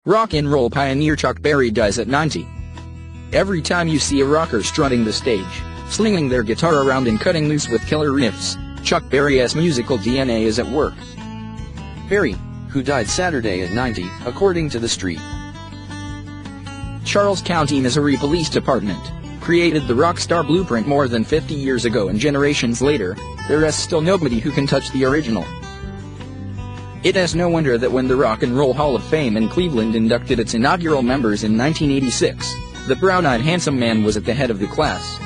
Rock and roll pioneer Chuck Berry dies at 90. Every time you see a rocker strutting the stage, slinging their guitar around and cutting loose with killer riffs, Chuck Berry's musical DNA is at work. Berry, who died Saturday at 90, according to The Street. Charles County, Missouri Police Department created the rock star blueprint more than 50 years ago, and generations later, there is still nobody who can touch the original. It is no wonder that when the Rock and Roll Hall of Fame in Cleveland inducted its inaugural members in 1986, the brown-eyed handsome man was at the head of the class.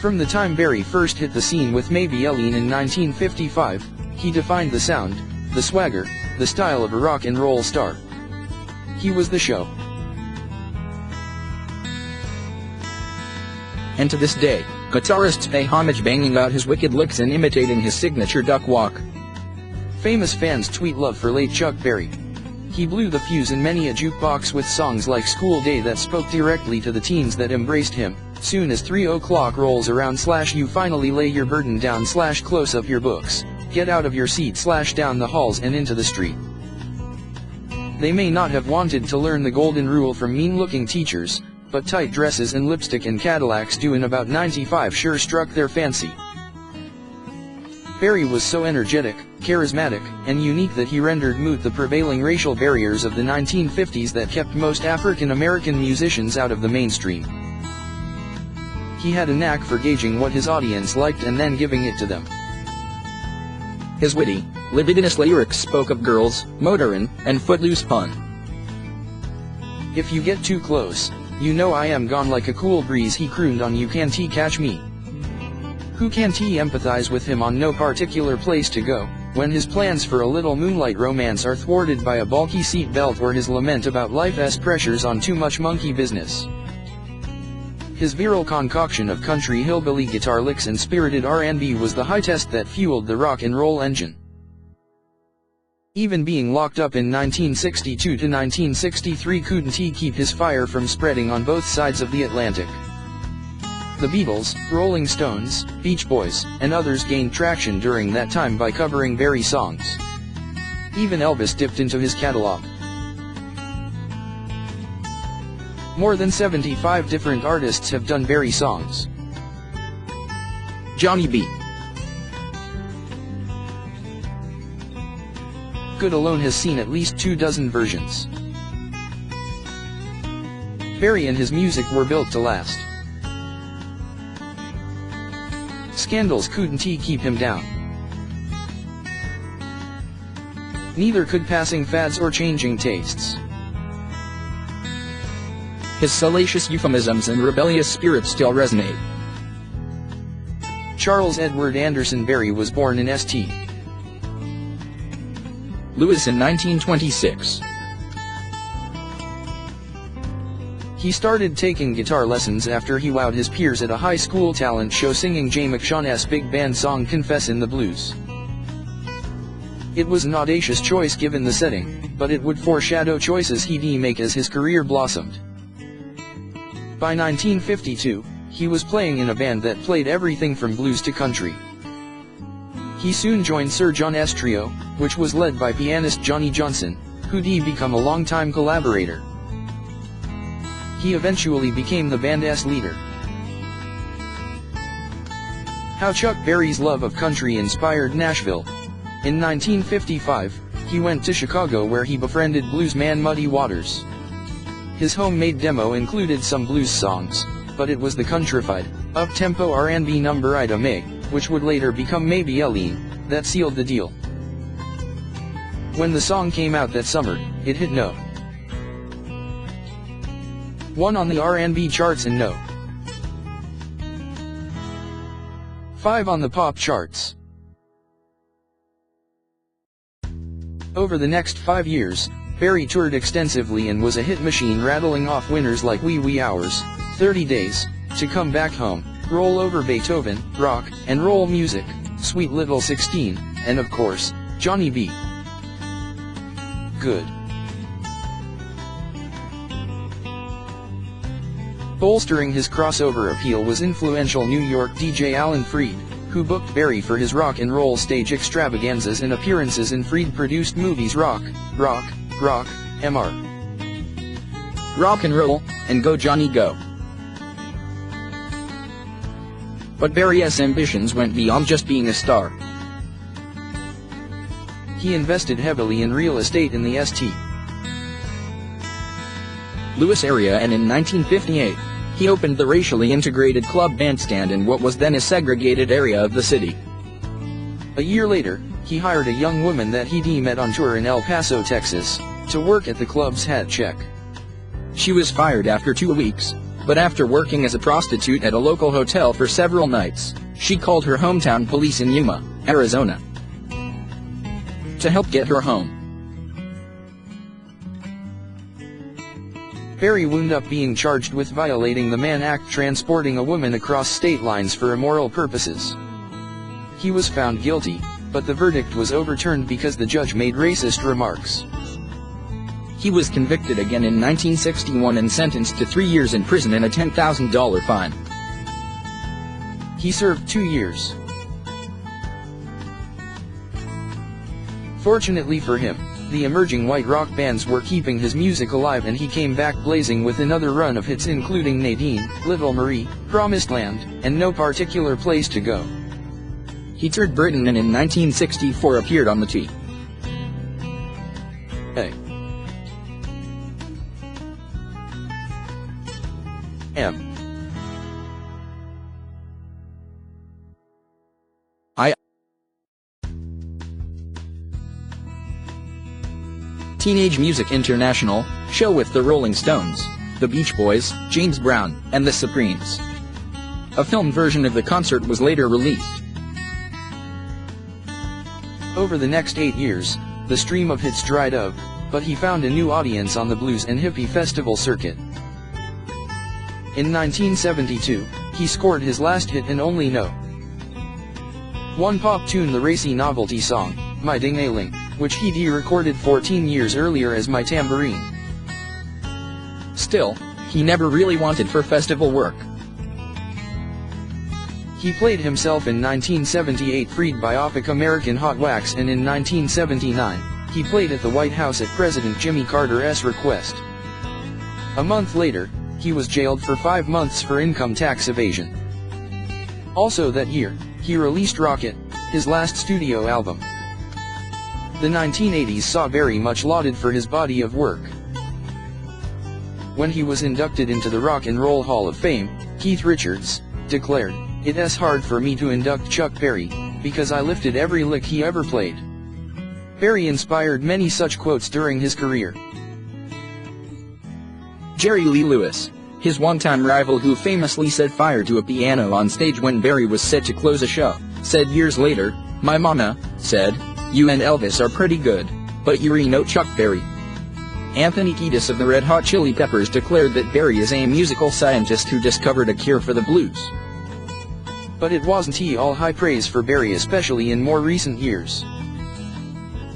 From the time Berry first hit the scene with Maybe Eileen in 1955, he defined the sound, the swagger, the style of a rock and roll star. He was the show. And to this day, guitarists pay homage, banging out his wicked licks and imitating his signature duck walk. Famous fans tweet love for late Chuck Berry. He blew the fuse in many a jukebox with songs like School Day that spoke directly to the teens that embraced him. Soon as 3 o'clock rolls around / you finally lay your burden down / close up your books, get out of your seat / down the halls and into the street. They may not have wanted to learn the golden rule from mean-looking teachers, but tight dresses and lipstick and Cadillacs due in about 95 sure struck their fancy. Berry was so energetic, charismatic, and unique that he rendered moot the prevailing racial barriers of the 1950s that kept most African American musicians out of the mainstream. He had a knack for gauging what his audience liked and then giving it to them. His witty, libidinous lyrics spoke of girls, motorin', and footloose fun. If you get too close, you know I am gone like a cool breeze, he crooned on You Can't Catch Me. Who can't empathize with him on No Particular Place to Go, when his plans for a little moonlight romance are thwarted by a bulky seat belt, or his lament about life's pressures on too much monkey business. His virile concoction of country hillbilly guitar licks and spirited R&B was the high test that fueled the rock and roll engine. Even being locked up in 1962 to 1963 couldn't keep his fire from spreading on both sides of the Atlantic. The Beatles, Rolling Stones, Beach Boys, and others gained traction during that time by covering Berry songs. Even Elvis dipped into his catalog. More than 75 different artists have done Berry songs. Johnny B. Good alone has seen at least 24 versions. Berry and his music were built to last. Scandals couldn't keep him down. Neither could passing fads or changing tastes. His salacious euphemisms and rebellious spirit still resonate. Charles Edward Anderson Berry was born in St. Louis in 1926. He started taking guitar lessons after he wowed his peers at a high school talent show singing Jay McShaugh's big band song Confess in the Blues. It was an audacious choice given the setting, but it would foreshadow choices he'd make as his career blossomed. By 1952, he was playing in a band that played everything from blues to country. He soon joined Sir John's trio, which was led by pianist Johnny Johnson, who'd become a longtime collaborator. He eventually became the band's leader. How Chuck Berry's love of country inspired Nashville. In 1955, he went to Chicago where he befriended bluesman Muddy Waters. His homemade demo included some blues songs, but it was the countrified, up-tempo R&B number Ida Mae, which would later become Maybe Eileen, that sealed the deal. When the song came out that summer, it hit No. 1 on the R&B charts and No. 5 on the pop charts. Over the next 5 years, Berry toured extensively and was a hit machine, rattling off winners like Wee Wee Hours, 30 Days, To Come Back Home, Roll Over Beethoven, Rock and Roll Music, Sweet Little 16, and of course, Johnny B. Good. Bolstering his crossover appeal was influential New York DJ Alan Freed, who booked Berry for his rock and roll stage extravaganzas and appearances in Freed-produced movies Rock, Mr. Rock and Roll, and Go Johnny Go. But Barry's ambitions went beyond just being a star. He invested heavily in real estate in the St. Louis area, and in 1958, he opened the racially integrated club Bandstand in what was then a segregated area of the city. A year later, he hired a young woman that he'd met on tour in El Paso, Texas, to work at the club's ATCHING. She was fired after 2 weeks, but after working as a prostitute at a local hotel for several nights, she called her hometown police in Yuma, Arizona, to help get her home. Barry wound up being charged with violating the Mann Act, transporting a woman across state lines for immoral purposes. He was found guilty, but the verdict was overturned because the judge made racist remarks. He was convicted again in 1961 and sentenced to 3 years in prison and a $10,000 fine. He served 2 years. Fortunately for him, the emerging white rock bands were keeping his music alive, and he came back blazing with another run of hits including Nadine, Little Marie, Promised Land, and No Particular Place to Go. He toured Britain and in 1964 appeared on the T. A. M. I. Teenage Music International, show with the Rolling Stones, the Beach Boys, James Brown, and the Supremes. A film version of the concert was later released. Over the next 8 years, the stream of hits dried up, but he found a new audience on the blues and hippie festival circuit. In 1972, he scored his last hit and only one pop tune, the racy novelty song, My Ding-a-ling, which he'd recorded 14 years earlier as My Tambourine. Still, he never really wanted for festival work. He played himself in 1978 Freed Biopic American Hot Wax, and in 1979, he played at the White House at President Jimmy Carter's request. A month later, he was jailed for 5 months for income tax evasion. Also that year, he released Rocket, his last studio album. The 1980s saw Barry much lauded for his body of work. When he was inducted into the Rock and Roll Hall of Fame, Keith Richards declared, "It's hard for me to induct Chuck Berry, because I lifted every lick he ever played." Barry inspired many such quotes during his career. Jerry Lee Lewis, his one-time rival who famously set fire to a piano on stage when Barry was set to close a show, said years later, "My mama said, you and Elvis are pretty good, but you're no Chuck Berry." Anthony Kiedis of the Red Hot Chili Peppers declared that Barry is a musical scientist who discovered a cure for the blues. But it wasn't all high praise for Barry, especially in more recent years.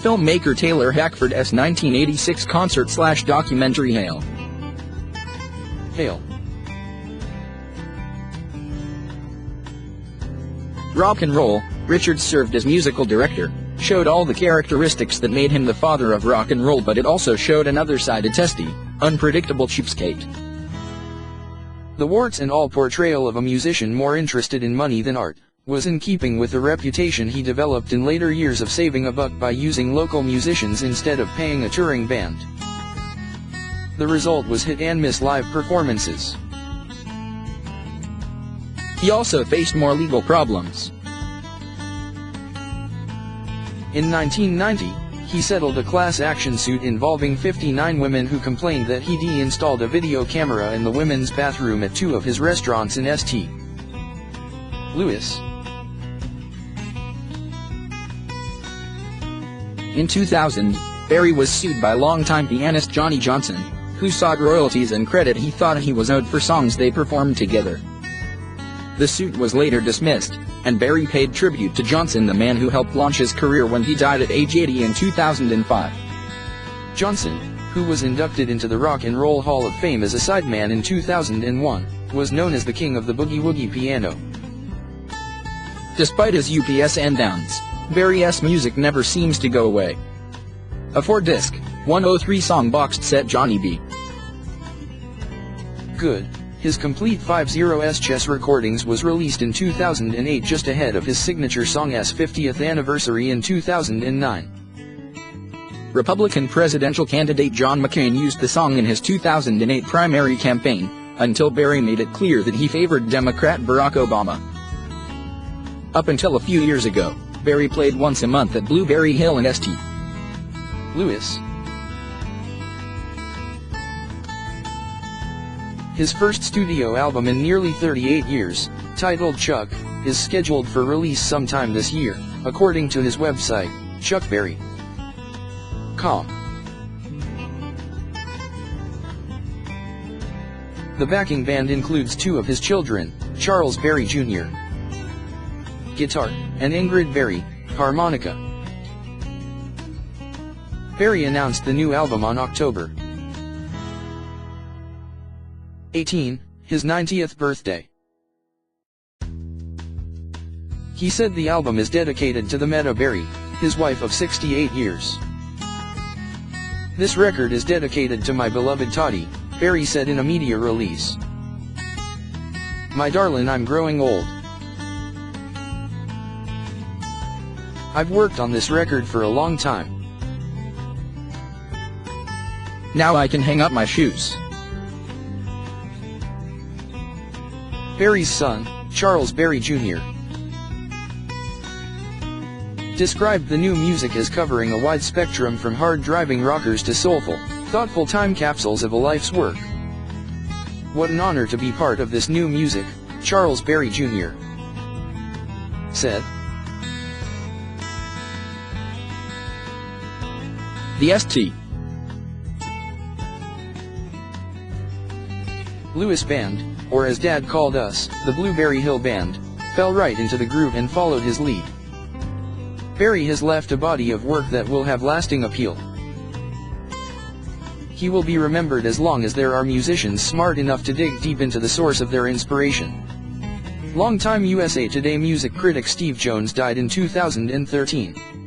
Filmmaker Taylor Hackford's 1986 concert/documentary Hail! Hail! Rock and Roll, Richards served as musical director, showed all the characteristics that made him the father of rock and roll, but it also showed another side, a testy, unpredictable cheapskate. The warts and all portrayal of a musician more interested in money than art was in keeping with the reputation he developed in later years of saving a buck by using local musicians instead of paying a touring band. The result was hit and miss live performances. He also faced more legal problems. In 1990, he settled a class action suit involving 59 women who complained that he'd installed a video camera in the women's bathroom at 2 of his restaurants in St. Louis. In 2000, Barry was sued by longtime pianist Johnny Johnson, who sought royalties and credit he thought he was owed for songs they performed together. The suit was later dismissed, and Barry paid tribute to Johnson, the man who helped launch his career when he died at age 80 in 2005. Johnson, who was inducted into the Rock and Roll Hall of Fame as a sideman in 2001, was known as the king of the boogie-woogie piano. Despite his ups and downs, Barry's music never seems to go away. A 4-disc, 103-song boxed set Johnny B. Good. His complete 5/0's chess recordings was released in 2008, just ahead of his signature song's 50th anniversary in 2009. Republican presidential candidate John McCain used the song in his 2008 primary campaign, until Berry made it clear that he favored Democrat Barack Obama. Up until a few years ago, Berry played once a month at Blueberry Hill in St. Louis. His first studio album in nearly 38 years, titled Chuck, is scheduled for release sometime this year, according to his website, chuckberry.com. The backing band includes two of his children, Charles Berry Jr. guitar, and Ingrid Berry, harmonica. Berry announced the new album on October 18, his 90th birthday. He said the album is dedicated to the Meta Berry, his wife of 68 years. This record is dedicated to my beloved Toddy, Berry said in a media release. My darling, I'm growing old. I've worked on this record for a long time. Now I can hang up my shoes. Berry's son, Charles Berry Jr., described the new music as covering a wide spectrum from hard-driving rockers to soulful, thoughtful time capsules of a life's work. What an honor to be part of this new music, Charles Berry Jr. said. The St. Louis Band, or as Dad called us, the Blueberry Hill Band, fell right into the groove and followed his lead. Berry has left a body of work that will have lasting appeal. He will be remembered as long as there are musicians smart enough to dig deep into the source of their inspiration. Longtime USA Today music critic Steve Jones died in 2013.